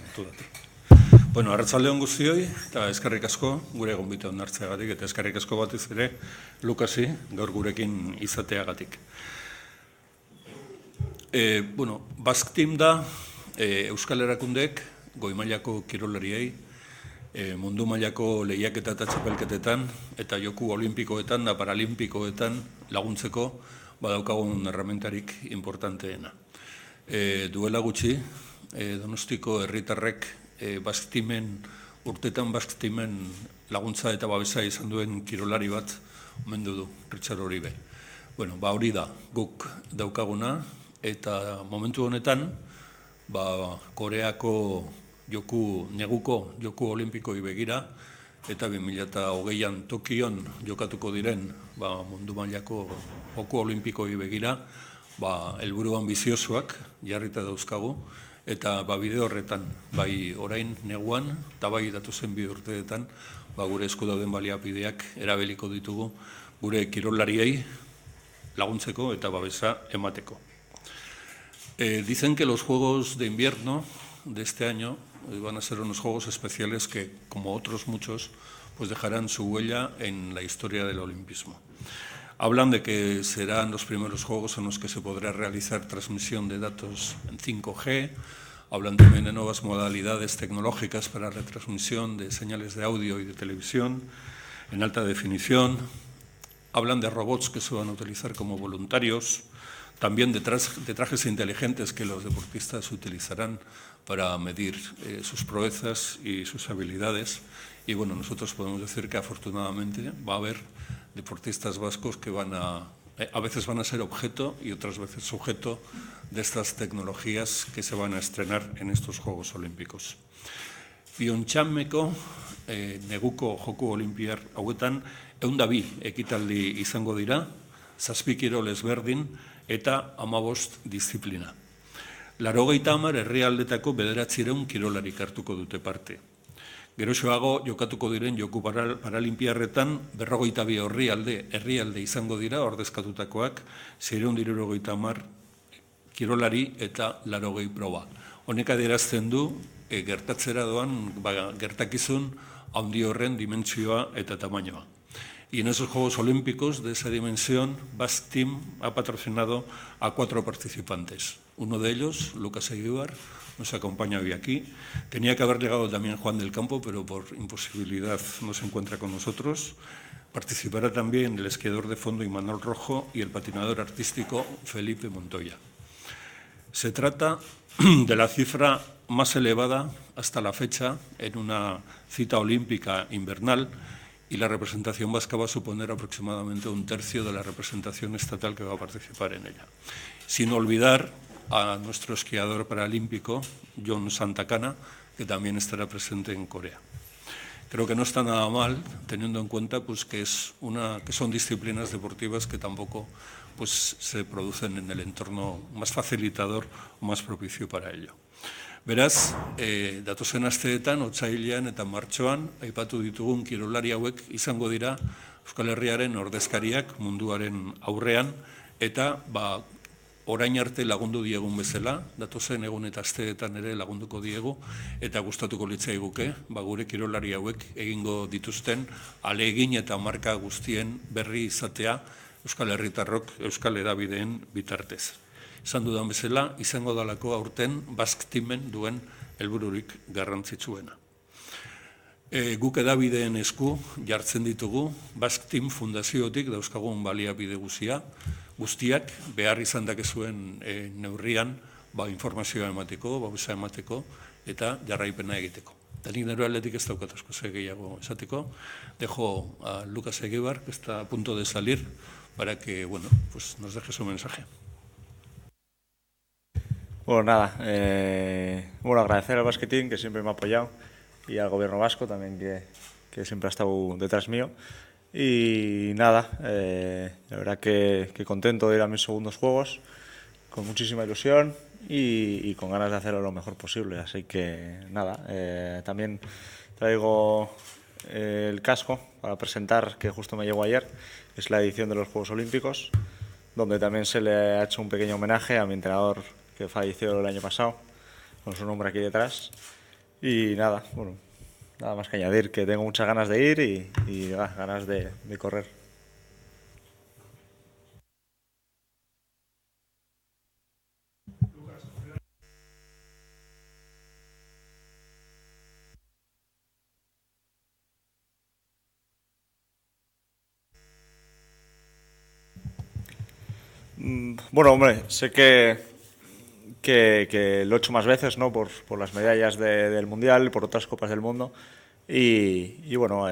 kontu dut. Bueno, arratsalde on guztioi, eta eskerrik asko gure gonbite onartzeagatik, eta eskerrik asko batez ere Lukasi gaur gurekin izateagatik. Bueno, Basque Team da Euskal Erakundeek goi mailako kirolariei, mundu mailako lehiaketa eta txapelketetan, eta joku olimpikoetan da paralimpikoetan laguntzeko badaukagun erramentarik importanteena. Duela gutxi, Donostiko herritarrek Basque Teamen, urtetan Basque Teamen laguntza eta babesa izan duen kirolari bat omendu du, Richard Uribe. Bueno, hori da, guk daukaguna, eta momentu honetan, Koreako neguko joku olimpikoi begira, eta 2020an Tokion jokatuko diren mundu mailako joku olimpikoi begira, helburu anbiziosoak jarrita dauzkagu, eta bide horretan, bai orain neguan, eta bai datozen 2 urteetan, gure esku dauden baliabideak erabiliko ditugu gure kirolariei laguntzeko eta babesa emateko. Dicen que los Juegos de Invierno de este año van a ser unos Juegos especiales que, como otros muchos, pues dejarán su huella en la historia del olimpismo. Hablan de que serán los primeros Juegos en los que se podrá realizar transmisión de datos en 5G, hablan también de nuevas modalidades tecnológicas para retransmisión de señales de audio y de televisión en alta definición, hablan de robots que se van a utilizar como voluntarios, también de trajes inteligentes que los deportistas utilizarán para medir sus proezas y sus habilidades. Y bueno, nosotros podemos decir que afortunadamente va a haber deportistas vascos que a veces van a ser objeto y otras veces sujeto de estas tecnologías que se van a estrenar en estos Juegos Olímpicos. Pyeongchangeko neguko joku olimpiar hauetan 102 ekitaldi izango dira, 7 kirol ezberdin eta 15 disiplina. 80 herrialdetako 900 kirolarik hartuko dute parte. Geroxoago jokatuko diren joku paralimpiarretan 42 herrialde izango dira ordezkatutakoak, 670 kirolari eta 80 proba. Honek adierazten du gertatzera doan gertakizun handi horren dimentsioa eta tamainoa. Y en esos Juegos Olímpicos de esa dimensión, Basque Team ha patrocinado a 4 participantes. Uno de ellos, Lucas Eguíbar, nos acompaña hoy aquí. Tenía que haber llegado también Juan del Campo, pero por imposibilidad no se encuentra con nosotros. Participará también el esquiador de fondo Imanol Rojo y el patinador artístico Felipe Montoya. Se trata de la cifra más elevada hasta la fecha en una cita olímpica invernal, y la representación vasca va a suponer aproximadamente 1/3 de la representación estatal que va a participar en ella. Sin olvidar a nuestro esquiador paralímpico, John Santacana, que también estará presente en Corea. Creo que no está nada mal, teniendo en cuenta pues, que son disciplinas deportivas que tampoco pues, se producen en el entorno más facilitador o más propicio para ello. Beraz, datozen asteetan, otsailean eta martxoan, aipatu ditugun kirolari hauek izango dira Euskal Herriaren ordezkariak munduaren aurrean, eta orain arte lagundu diegun bezala, datozen egun eta asteetan ere lagunduko diegu, eta gustatuko litzaiguke, gure kirolari hauek egingo dituzten ahalegin eta marka guztien berri izatea Euskal Herritarrok Euskal Hedabideen bitartez. Esan dudan bezala, izango dalako aurten Basque Teamen duen helbururik garrantzitsuena. Guk hedabideen esku jartzen ditugu Basque Team fundaziotik dauzkagun baliabide guztiak behar izan dakezuen neurrian informazioa emateko, babesa emateko eta jarraipena egiteko. Eta nik nero aldetik ez daukat asko gehiago esateko. Dejo a Lucas Eguíbar, que está a punto de salir, para que nos deje su mensaje. Bueno, nada, agradecer al Basque Team, que siempre me ha apoyado, y al gobierno vasco también, que siempre ha estado detrás mío. Y nada, la verdad que contento de ir a mis segundos Juegos, con muchísima ilusión y con ganas de hacerlo lo mejor posible. Así que nada, también traigo el casco para presentar, que justo me llegó ayer, es la edición de los Juegos Olímpicos, donde también se le ha hecho un pequeño homenaje a mi entrenador que falleció el año pasado, con su nombre aquí detrás. Y nada, bueno, nada más que añadir, que tengo muchas ganas de ir y ganas de correr. Bueno, hombre, sé que lo he hecho más veces, ¿no? Por las medallas del Mundial y por otras Copas del Mundo. Y bueno,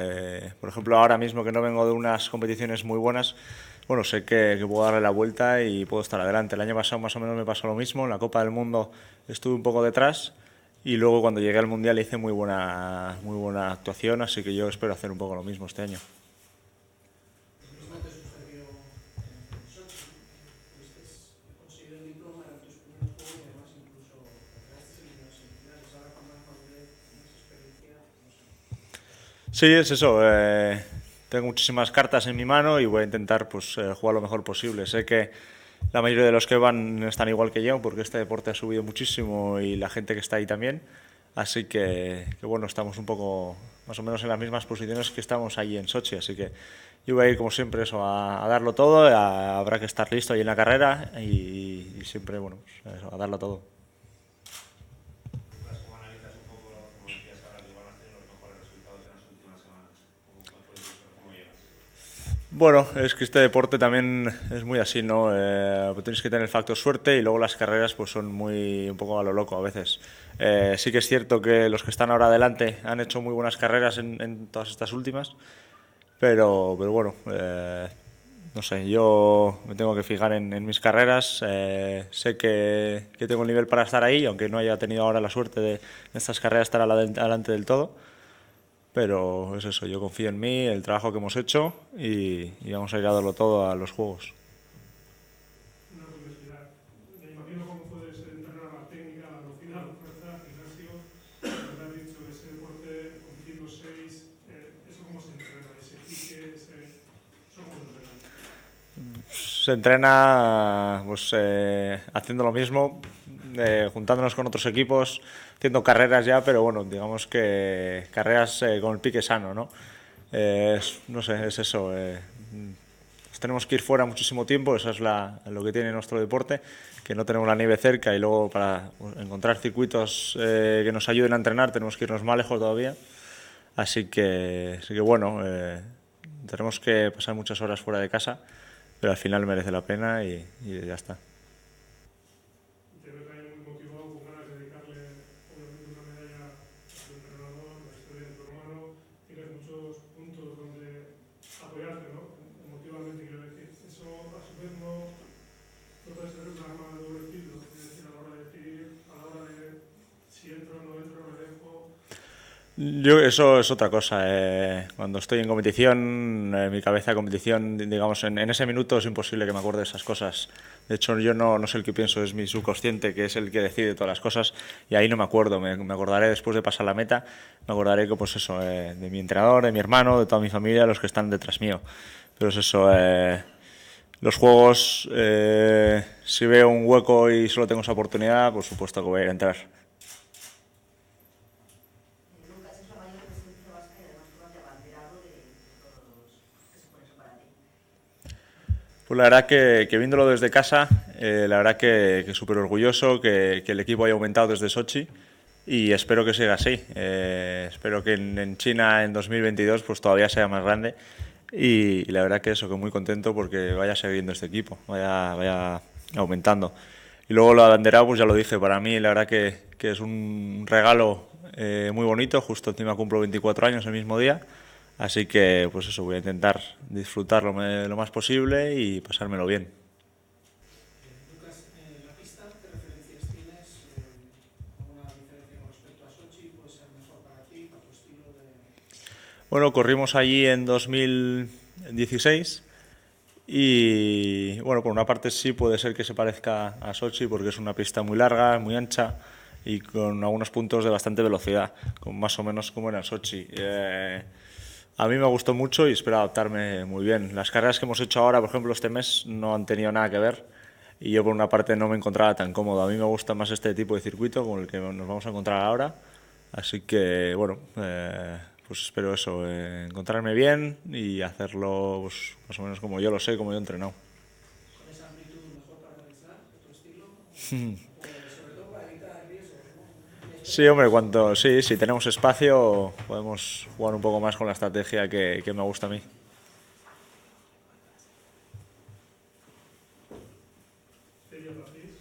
por ejemplo, ahora mismo que no vengo de unas competiciones muy buenas, bueno, sé que puedo darle la vuelta y puedo estar adelante. El año pasado más o menos me pasó lo mismo. En la Copa del Mundo estuve un poco detrás y luego cuando llegué al Mundial hice muy buena actuación, así que yo espero hacer un poco lo mismo este año. Mismo te sucedió en Sochi, pudiste conseguir el diploma, eran tus primeros juegos y además incluso quedaste eliminado en semifinales. Ahora con más madurez, con más experiencia, no sé. Sí, es eso. Tengo muchísimas cartas en mi mano y voy a intentar pues, jugar lo mejor posible. Sé que la mayoría de los que van están igual que yo porque este deporte ha subido muchísimo y la gente que está ahí también. Así que bueno, estamos un poco más o menos en las mismas posiciones que estamos ahí en Sochi. Así que yo voy a ir como siempre eso, a darlo todo. Habrá que estar listo ahí en la carrera y siempre bueno, pues, eso, a darlo todo. Lucas, ¿cómo analizas un poco, como decías ahora, que igual has tenido los mejores resultados en las últimas semanas? ¿Cuál fue eso? ¿Cómo llegas? Bueno, es que este deporte también es muy así, ¿no? Tienes que tener el factor suerte y luego las carreras pues son muy un poco a lo loco a veces. Sí que es cierto que los que están ahora adelante han hecho muy buenas carreras en todas estas últimas, pero bueno, no sé, yo me tengo que fijar en mis carreras. Sé que tengo el nivel para estar ahí, aunque no haya tenido ahora la suerte de en estas carreras estar adelante del todo. Pero es eso, yo confío en mí, el trabajo que hemos hecho y vamos a ir a darlo todo a los juegos. Una curiosidad. Me imagino cómo puedes entrenar la técnica, la velocidad, la fuerza, el gimnasio. Me has dicho que ese deporte, compitiendo seis, ¿eso cómo se entrena? Ese pique, ¿eso cómo se entrena? Se entrena pues, haciendo lo mismo, juntándonos con otros equipos, haciendo carreras ya, pero bueno, digamos que carreras con el pique sano, ¿no? No sé, es eso. Pues tenemos que ir fuera muchísimo tiempo, eso es lo que tiene nuestro deporte, que no tenemos la nieve cerca y luego para encontrar circuitos que nos ayuden a entrenar tenemos que irnos más lejos todavía. Así que bueno, tenemos que pasar muchas horas fuera de casa, pero al final merece la pena y ya está. Y te ves ahí muy motivado, con ganas de dedicarle, obviamente, una medalla a tu entrenador, la historia de tu hermano. Tienes muchos puntos donde apoyarte, ¿no? Emotivamente, quiero decir. Eso, a su vez, no puede ser una arma de doble filo. Es decir, a la hora de decidir, a la hora de si entro o no entro, me dejo. Yo, eso es otra cosa. Cuando estoy en competición, mi cabeza de competición, digamos, en ese minuto es imposible que me acuerde de esas cosas. De hecho, yo no soy el que pienso, es mi subconsciente, que es el que decide todas las cosas, y ahí no me acuerdo. Me acordaré después de pasar la meta, me acordaré que, pues eso, de mi entrenador, de mi hermano, de toda mi familia, los que están detrás mío. Pero es eso, los juegos, si veo un hueco y solo tengo esa oportunidad, por supuesto que voy a ir a entrar. Lucas es la mayor presidencia vasca y además tú no te abanderado de todos los que supone eso para ti. Pues la verdad que viéndolo desde casa, la verdad que súper orgulloso que el equipo haya aumentado desde Sochi y espero que siga así. Espero que en China en 2022 pues todavía sea más grande y la verdad que eso, que muy contento porque vaya siguiendo este equipo, vaya aumentando. Y luego lo abanderado, pues ya lo dije, para mí la verdad que es un regalo muy bonito, justo encima cumplo 24 años el mismo día. Así que, pues eso, voy a intentar disfrutarlo lo más posible y pasármelo bien. Lucas, la pista, ¿qué referencias tienes? ¿Alguna diferencia con respecto a Sochi? ¿Puede ser mejor para ti, para tu estilo de...? Bueno, corrimos allí en 2016 y, bueno, por una parte sí puede ser que se parezca a Sochi porque es una pista muy larga, muy ancha y con algunos puntos de bastante velocidad, con más o menos como era Sochi. A mí me gustó mucho y espero adaptarme muy bien. Las carreras que hemos hecho ahora, por ejemplo, este mes no han tenido nada que ver y yo por una parte no me encontraba tan cómodo. A mí me gusta más este tipo de circuito con el que nos vamos a encontrar ahora Así que, bueno, pues espero eso, encontrarme bien y hacerlo pues, más o menos como yo lo sé, como yo he entrenado. Con esa amplitud mejor para realizar otro estilo, o sobre todo para evitar riesgos, ¿no? Sí, hombre, si tenemos espacio podemos jugar un poco más con la estrategia que me gusta a mí. ¿Qué día lo hacéis?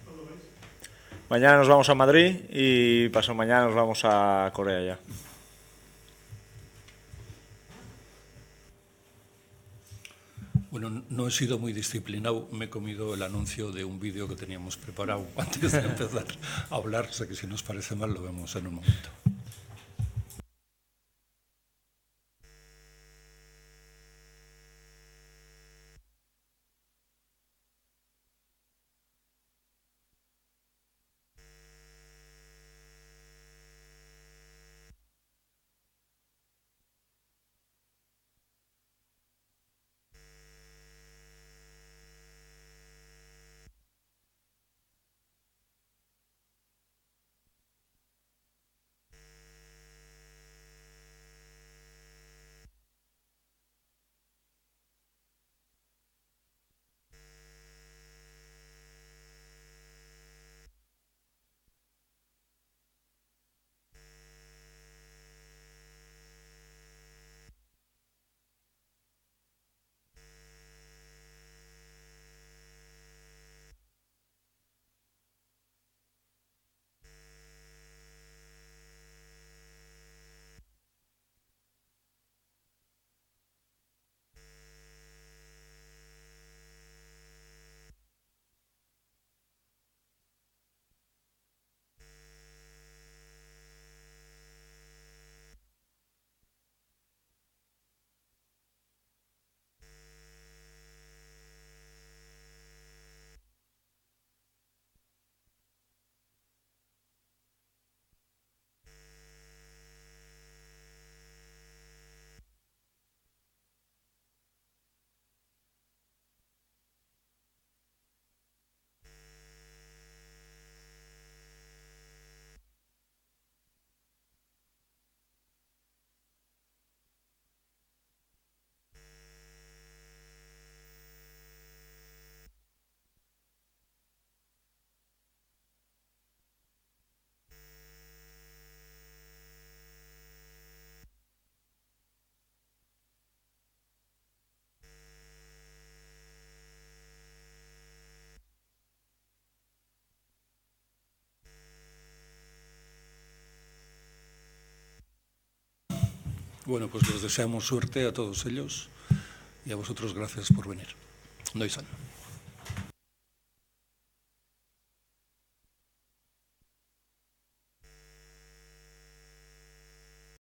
¿Cuándo vais? Mañana nos vamos a Madrid y pasado mañana nos vamos a Corea ya. Bueno, no he sido muy disciplinado, me he comido el anuncio de un vídeo que teníamos preparado antes de empezar a hablar, o sea que si nos parece mal lo vemos en un momento. Bueno, pues les deseamos suerte a todos ellos y a vosotros gracias por venir. Noisan.